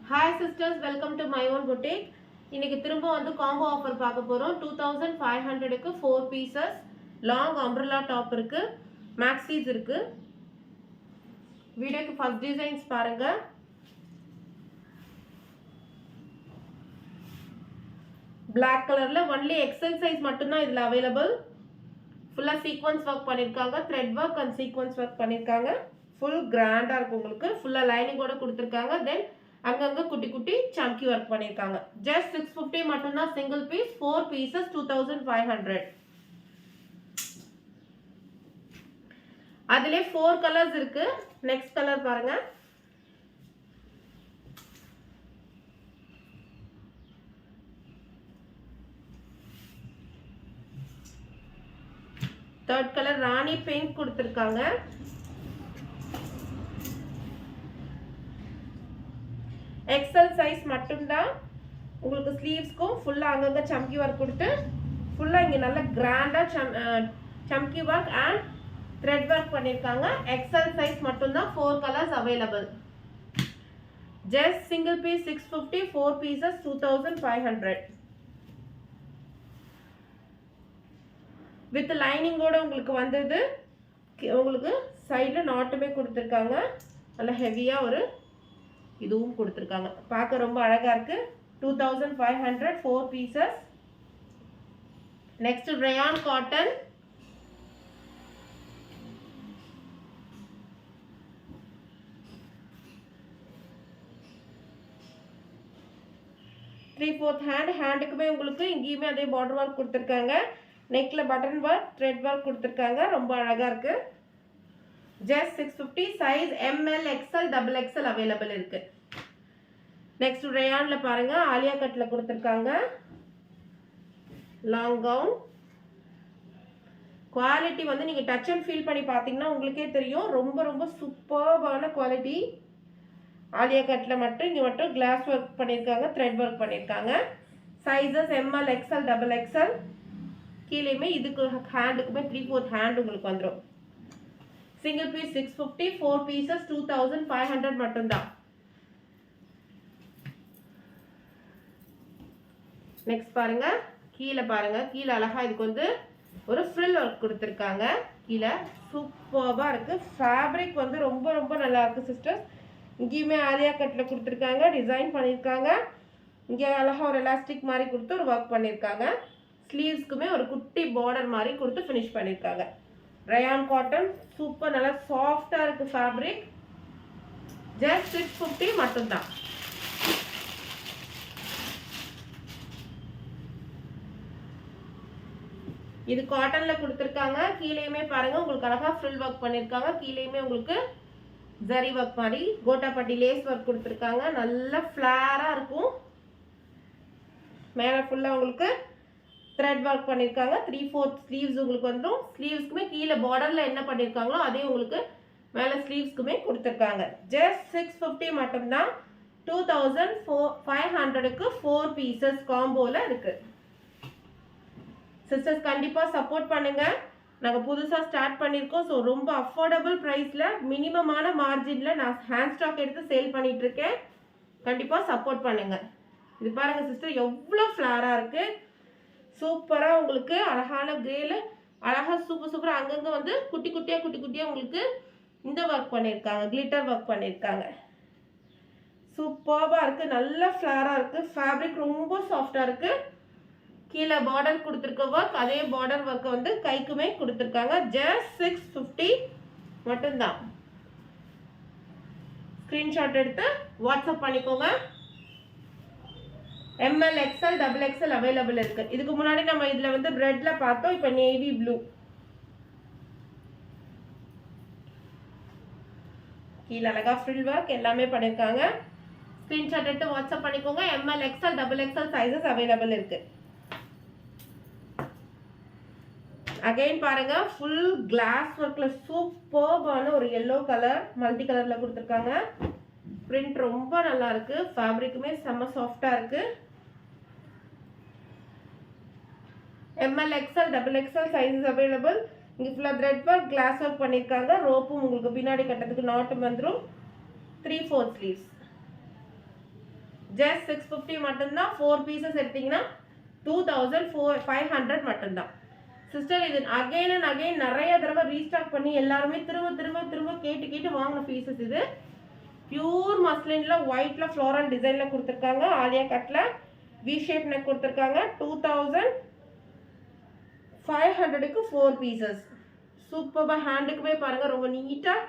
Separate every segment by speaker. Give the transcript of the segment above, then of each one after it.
Speaker 1: Hi sisters, welcome to my own boutique. இன்னைக்கு திரும்ப வந்து காம்போ ஆஃபர் பார்க்க போறோம். 2500 க்கு 4 pieces லாங் umbrella டாப் இருக்கு, மேக்ஸிஸ் இருக்கு. வீடியோக்கு ஃபர்ஸ்ட் டிசைன்ஸ் பாருங்க. Black கலர்ல only XL size மட்டும் தான் இதுல அவேலபிள். ஃபுல்லா சீக்வென்ஸ் வர்க் பண்ணிருக்காங்க, thread work and sequence work பண்ணிருக்காங்க. ஃபுல் கிராண்டா இருக்கு உங்களுக்கு. ஃபுல்லா லைனிங்கோட கொடுத்திருக்காங்க. தென் அங்கங்க குட்டி குட்டி சம்கி வர்க் பண்ணிருக்காங்க. ஜஸ்ட் 650 மட்டும் தான் சிங்கிள் பீஸ், 4 pieces 2500. அதிலே 4 கலர்ஸ் இருக்கு. நெக்ஸ்ட் கலர் பாருங்க. தேர்ட் கலர் ராணி பிங்க் கொடுத்திருக்காங்க. XL சைஸ் மட்டும்தான். உங்களுக்கு ஸ்லீவ்ஸ்க்கும் ஃபுல்லா அங்கங்க சம்கி ஒர்க் கொடுத்து ஃபுல்லா இங்க நல்ல கிராண்டா சம்கி ஒர்க் அண்ட் த்ரெட் ஒர்க் பண்ணிருக்காங்க. XL சைஸ் மட்டும்தான். 4 colours available. Just single piece 650, 4 pieces 2500. With லைனிங்கோட உங்களுக்கு வந்தது. உங்களுக்கு சைடுல நாட்டுமே கொடுத்திருக்காங்க. நல்ல ஹெவியா ஒரு இதுவும் கொடுத்திருக்காங்க. பார்க்க ரொம்ப அழகா இருக்கு. 2500, 4 pieces. Next rayon cotton. Three fourth ஹேண்டுக்குமே உங்களுக்கு இங்கேயுமே அதே பார்டர் ஒர்க் கொடுத்திருக்காங்க. நெக்ல பட்டன் ஒர்க், த்ரெட் ஒர்க் கொடுத்திருக்காங்க. ரொம்ப அழகா இருக்கு. Just 650. Size ML, XL, XXL available இருக்கு. நெக்ஸ்ட் ரயான்ல பாருங்க, ஆலியா கட்ல கொடுத்திருக்காங்க. Long gown. குவாலிட்டி வந்து நீங்க டச் அண்ட் ஃபீல் பண்ணி பாத்தீங்கன்னா உங்களுக்கே தெரியும். ரொம்ப ரொம்ப சூப்பர்பான குவாலிட்டி. ஆலியா கட்ல மட்டும் இங்க மட்டும் கிளாஸ் ஒர்க் பண்ணிருக்காங்க, த்ரெட் ஒர்க் பண்ணிருக்காங்க. Sizes ML, XL, XXL. கீழேயுமே இதுக்கு ஹேண்டுக்குமே 3/4 ஹேண்ட் உங்களுக்கு வந்துடும். சிங்கிள் பீஸ் 650, 4 pieces 2500 மட்டும்தான். நெக்ஸ்ட் பாருங்க, கீழே பாருங்க. கீழே அழகா இதுக்கு வந்து ஒரு ஃப்ரில் ஒர்க் கொடுத்திருக்காங்க. கீழே சூப்பர்பா இருக்கு. ஃபேப்ரிக் வந்து ரொம்ப ரொம்ப நல்லா இருக்கு சிஸ்டர்ஸ். இங்கேயுமே ஆலியா கட்ல கொடுத்திருக்காங்க, டிசைன் பண்ணிருக்காங்க. இங்கே அழகா ஒரு எலாஸ்டிக் மாதிரி கொடுத்து ஒரு ஒர்க் பண்ணிருக்காங்க. ஸ்லீவ்ஸ்க்குமே ஒரு குட்டி பார்டர் மாதிரி கொடுத்து ஃபினிஷ் பண்ணிருக்காங்க. ரயான் காட்டன் சூப்பர், நல்லா சாஃப்டா இருக்கு ஃபேப்ரிக். ஜஸ்ட் 650 மட்டும்தான். இது காட்டன்ல கொடுத்திருக்காங்க. கீழேயுமே பாருங்க உங்களுக்கு அழகா ஃப்ரில் ஒர்க் பண்ணிருக்காங்க. கீழேயுமே உங்களுக்கு ஜரி ஒர்க் மாதிரி கோட்டாப்பட்டி லேஸ் ஒர்க் கொடுத்திருக்காங்க. நல்ல ஃபிளாரா இருக்கும். மேல ஃபுல்லா உங்களுக்கு த்ரெட் ஒர்க் பண்ணிருக்காங்க. 3/4 ஸ்லீவ்ஸ் உங்களுக்கு வந்துடும். ஸ்லீவ்ஸ்க்குமே கீழே பார்டர்ல என்ன பண்ணிருக்காங்களோ அதே உங்களுக்கு மேல ஸ்லீவ்ஸ்க்குமே கொடுத்திருக்காங்க. ஜஸ்ட் 650 மட்டும்தான். 2500க்கு 4 pieces காம்போல இருக்கு. சிஸ்டர்ஸ் கண்டிப்பா சப்போர்ட் பண்ணுங்க. நாங்க புதுசா ஸ்டார்ட் பண்ணிருக்கோம். ஸோ ரொம்ப அஃபோர்டபுள் பிரைஸ்ல மினிமமான மார்ஜின்ல நான் ஹேண்ட் ஸ்டாக் எடுத்து சேல் பண்ணிட்டு இருக்கேன். கண்டிப்பா சப்போர்ட் பண்ணுங்க. இது பாருங்க சிஸ்டர், எவ்வளவு ஃபிளாரா இருக்கு. சூப்பரா உங்களுக்கு அழகான கிரேல அழகா சூப்பரா அங்கங்க வந்து குட்டி குட்டியா உங்களுக்கு இந்த ஒர்க் பண்ணிருக்காங்க, கிளிட்டர் ஒர்க் பண்ணிருக்காங்க. சூப்பர்பா இருக்கு. நல்ல ஃபிளாரா இருக்கு. ஃபேப்ரிக் ரொம்ப சாஃப்டா இருக்கு. கீழே பார்டர் கொடுத்திருக்க ஒர்க், அதே பார்டர் ஒர்க் வந்து கைக்குமே கொடுத்திருக்காங்க. ஜஸ்ட் 650 மட்டும்தான். ஸ்கிரீன்ஷாட் எடுத்து வாட்ஸ்அப் பண்ணிக்கோங்க. ML, XL, XXL அவைலபிள் இருக்கு. இதுக்கு முன்னாடி நம்ம இதுல வந்து ரெட்ல பார்த்தோம். இப்ப நேவி ப்ளூ. கீழே அழகா ஃப்ரில் ஒர்க் எல்லாமே பண்ணிருக்காங்க. ஸ்கிரீன்ஷாட் எடுத்து வாட்ஸ்அப் பண்ணிக்கோங்க. ML, XL, XXL sizes available இருக்கு. அகைன் பாருங்க, ஃபுல் கிளாஸ் ஒர்க்ல சூப்பர்பான ஒரு yellow கலர் மல்டி கலர்ல கொடுத்திருக்காங்க. பிரிண்ட் ரொம்ப நல்லா இருக்கு. ஃபேப்ரிக்குமே செம்ம சாஃப்டா இருக்கு. ML, XL, XXL sizes available. இங்க ஃபுல்லா த்ரெட் ஒர்க், கிளாஸ் ஒர்க் பண்ணிருக்காங்க. ரோப்பும் உங்களுக்கு பின்னாடி கட்டத்துக்கு நாட்டும் வந்துடும். 3/4 sleeves. ஜஸ்ட் 650 மட்டும்தான். 4 பீசஸ் எடுத்தீங்கன்னா 2500 மட்டும்தான். சிஸ்டர் இது அகைன் அண்ட் அகைன் நிறைய தடவை ரீஸ்டாக் பண்ணி எல்லாருமே திரும்ப திரும்ப திரும்ப கேட்டு வாங்கின பீசஸ். இது பியூர் மஸ்லின்ல ஒயிட்ல ஃப்ளோரல் டிசைன்ல கொடுத்துருக்காங்க. ஆலியா கட்ல வி ஷேப் நெக் கொடுத்துருக்காங்க. 2500க்கு 4 பீசஸ். சூப்பராக ஹேண்டுக்குமே பாருங்க ரொம்ப நீட்டாக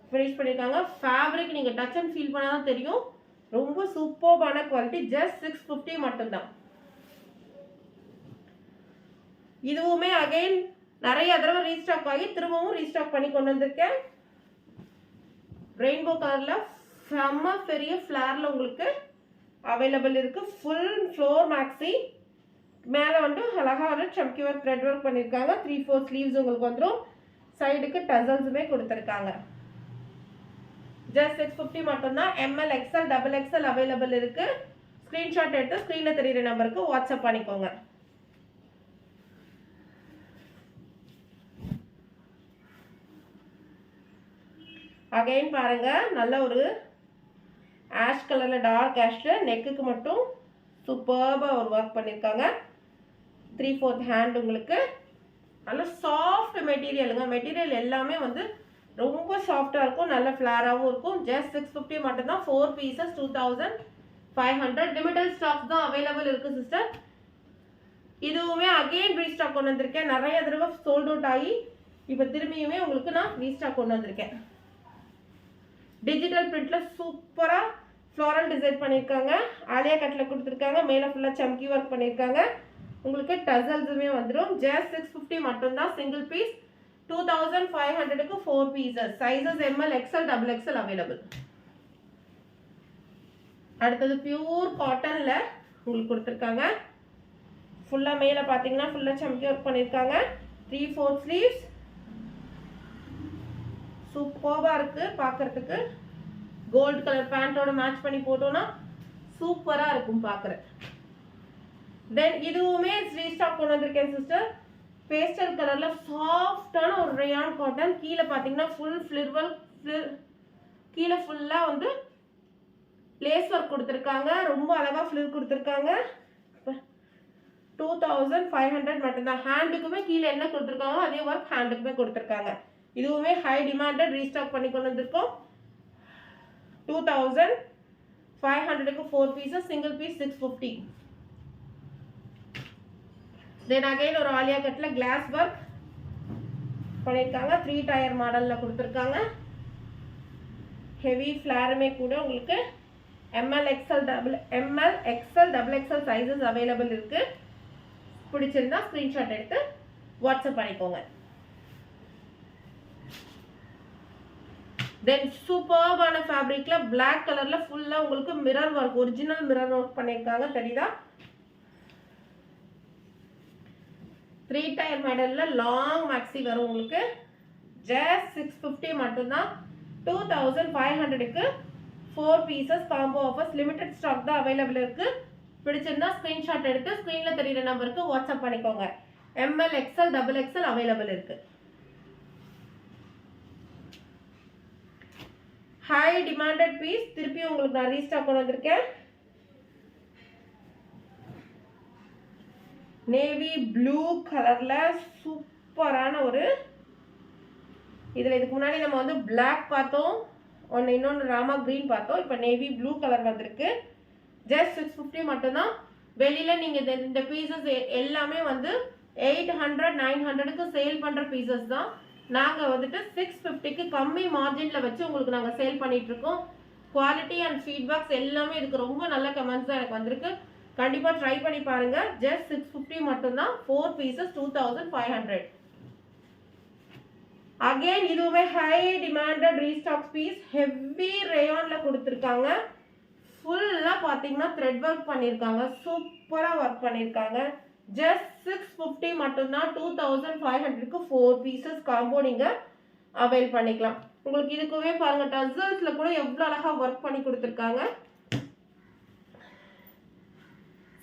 Speaker 1: ஃபினிஷ் பண்ணியிருக்காங்க. ஃபேப்ரிக் நீங்கள் டச் அண்ட் ஃபீல் பண்ணால் தான் தெரியும். ரொம்ப சூப்பரான குவாலிட்டி. ஜஸ்ட் 650 மட்டும்தான். இதுவுமே அகைன் நிறைய தடவை ரீஸ்டாக் ஆகி திரும்பவும் ரீஸ்டாக் பண்ணி கொண்டு வந்திருக்கேன். ரெயின்போ கலர்ல செம்ம பெரிய ஃபிளார்ல உங்களுக்கு அவைலபிள் இருக்கு. ஃபுல் ஃப்ளோர் மேக்ஸி மேலே வந்து அழகா ஒரு சம்கி ஒர்க் த்ரெட் ஒர்க் பண்ணியிருக்காங்க. 3/4 ஸ்லீவ்ஸ் உங்களுக்கு வந்துடும். சைடுக்கு டசல்ஸுமே கொடுத்துருக்காங்க. ஜஸ்ட் 650 மட்டும்தான். ML XL XXL அவைலபிள் இருக்கு. ஸ்கிரீன்ஷாட் எடுத்து ஸ்க்ரீனில் தெரியுற நம்பருக்கு வாட்ஸ்அப் பண்ணிக்கோங்க. அகைன் பாருங்க நல்ல ஒரு ஆஷ் கலர்ல டார்க் ஆஷ்ல நெக்குக்கு மட்டும் சூப்பர்பா ஒரு ஒர்க் பண்ணியிருக்காங்க. 3/4 ஹேண்ட் உங்களுக்கு நல்ல சாஃப்ட் மெட்டீரியலுங்க. மெட்டீரியல் எல்லாமே வந்து ரொம்ப சாஃப்டாக இருக்கும். நல்ல ஃப்ளாராகவும் இருக்கும். ஜஸ்ட் 650 மட்டும்தான். 4 பீசஸ் 2500. லிமிட்டட் ஸ்டாக் தான் அவைலபிள் இருக்கு சிஸ்டர். இதுவுமே அகெயின் ரீஸ்டாக் கொண்டு வந்திருக்கேன். நிறைய தடவை சோல்ட் அவுட் ஆகி இப்போ திரும்பியுமே உங்களுக்கு நான் ரீஸ்டாக் கொண்டு வந்திருக்கேன். டிஜிட்டல் பிரிண்ட்ல சூப்பரா ஃப்ளோரல் டிசைன் பண்ணியிருக்காங்க. ஆலியா கட்ல கொடுத்துருக்காங்க. மேலே ஃபுல்லாக சம்கி ஒர்க் பண்ணியிருக்காங்க. உங்களுக்கு டசல்ஸுமே வந்துடும். ஜஸ்ட் 650 மட்டும்தான். சிங்கிள் பீஸ் 2500க்கு 4 pieces. Sizes ML XL XXL available. அடுத்தது பியூர் காட்டன்ல உங்களுக்கு கொடுத்துருக்காங்க. ஃபுல்லாக மேலே பார்த்தீங்கன்னா ஃபுல்லாக சம்கி ஒர்க் பண்ணியிருக்காங்க. 3/4 ஸ்லீவ்ஸ் சூப்பராக இருக்கு பார்க்கறதுக்கு. கோல்டு கலர் பேண்டோட மேட்ச் பண்ணி போட்டோம்னா சூப்பராக இருக்கும் பார்க்குற. தென் இதுவுமே ரீஸ்டாக் கொண்டு வந்திருக்கேன் சிஸ்டர். பேஸ்டல் கலர்ல சாஃப்டான ஒரு ரயான் காட்டன். கீழே பார்த்தீங்கன்னா ஃபுல் ஃபிளிர்வல் கீழே ஃபுல்லாக வந்து லேஸ் ஒர்க் கொடுத்துருக்காங்க. ரொம்ப அழகாக ஃபிளிர் கொடுத்துருக்காங்க. 2500 மட்டும்தான். ஹேண்டுக்குமே கீழே என்ன கொடுத்துருக்காங்க அதே ஒர்க் ஹேண்டுக்குமே கொடுத்துருக்காங்க. இதுவுமே ஹை டிமாண்டட் ரீஸ்டாக் பண்ணி கொண்டு வந்திருக்கோம். 2500க்கு 4 pieces. Single piece 650. Then again ஒரு ஆலியா கட்ல கிளாஸ் ஒர்க் பண்ணியிருக்காங்க. 3 டயர் மாடல்ல கொடுத்துருக்காங்க. ஹெவி ஃபிளாருமே கூட உங்களுக்கு ML XL XXL sizes available இருக்கு. பிடிச்சிருந்தா ஸ்கிரீன்ஷாட் எடுத்து வாட்ஸ்அப் பண்ணிக்கோங்க. தென் சூப்பர்பான ஃபேப்ரிக்ல பிளாக் கலர்ல ஃபுல்லா உங்களுக்கு mirror work, original mirror work பண்ணியிருக்காங்க. தெரியுதா? 3 டயர் மாடல்ல லாங் மேக்ஸி வரும் உங்களுக்கு. ஜஸ்ட் 650 மட்டும்தான். 2500க்கு 4 pieces combo offers. Limited stock தான் அவைலபிள் இருக்கு. பிடிச்சிருந்தா ஸ்கிரீன்ஷாட் எடுத்து ஸ்க்ரீன்ல தெரியுற நம்பருக்கு வாட்ஸ்அப் பண்ணிக்கோங்க. ML XL XXL அவைலபிள் இருக்கு. High demanded piece. திருப்பி உங்களுக்கு நான் ரீஸ்டாக் கொண்டு வந்திருக்கேன். நேவி ப்ளூ கலர்ல சூப்பரான ஒரு இதுல இதுக்கு முன்னாடி நம்ம வந்து பிளாக் பார்த்தோம், இன்னொன்று ராமா கிரீன் பார்த்தோம். இப்போ நேவி ப்ளூ கலர் வந்திருக்கு. ஜஸ்ட் 650 மட்டும்தான். வெளியில நீங்க இந்த பீசஸ் எல்லாமே வந்து 800 900க்கு சேல் பண்ற பீசஸ் தான். நாங்க வந்துட்டு 650க்கு கம்மி மார்ஜின்ல வச்சு உங்களுக்கு நாங்க சேல் பண்ணிட்டு இருக்கோம். குவாலிட்டி அண்ட் ஃபீட்பேக்ஸ் எல்லாமே இதுக்கு ரொம்ப நல்ல கமெண்ட்ஸ் தான் எனக்கு வந்திருக்கு. கண்டிப்பா ட்ரை பண்ணி பாருங்க. ஜஸ்ட் 650 மட்டும்தான். 4 பீசஸ் 2500. அகைன் இதுவுமே high demanded restock piece. Heavy ரேயான்ல கொடுத்துருக்காங்க. ஃபுல்லா பாத்தீங்கன்னா த்ரெட் ஒர்க் பண்ணியிருக்காங்க. சூப்பரா ஒர்க் பண்ணியிருக்காங்க. ஜஸ்ட் 650 மட்டும்தான். 2500க்கு 4 பீசஸ் காம்போ நீங்க அவைல் பண்ணிக்கலாம். உங்களுக்கு இதுக்குமே பாருங்க டசல்ஸ்ல கூட எவ்வளவு அழகா ஒர்க் பண்ணி கொடுத்துருக்காங்க.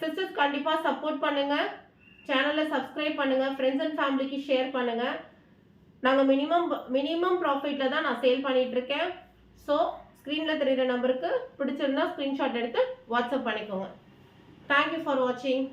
Speaker 1: சிஸ்டர்ஸ் கண்டிப்பா சப்போர்ட் பண்ணுங்க. சேனலை சப்ஸ்கிரைப் பண்ணுங்க. ஃப்ரெண்ட்ஸ் அண்ட் ஃபேமிலிக்கு ஷேர் பண்ணுங்க. நாங்கள் மினிமம் ப்ராஃபிட்ல தான் நான் சேல் பண்ணிட்டு இருக்கேன். ஸோ ஸ்க்ரீனில் தெரியுற நம்பருக்கு பிடிச்சிருந்தா ஸ்க்ரீன்ஷாட் எடுத்து வாட்ஸ்அப் பண்ணிக்கோங்க. தேங்க்யூ ஃபார் வாட்சிங்.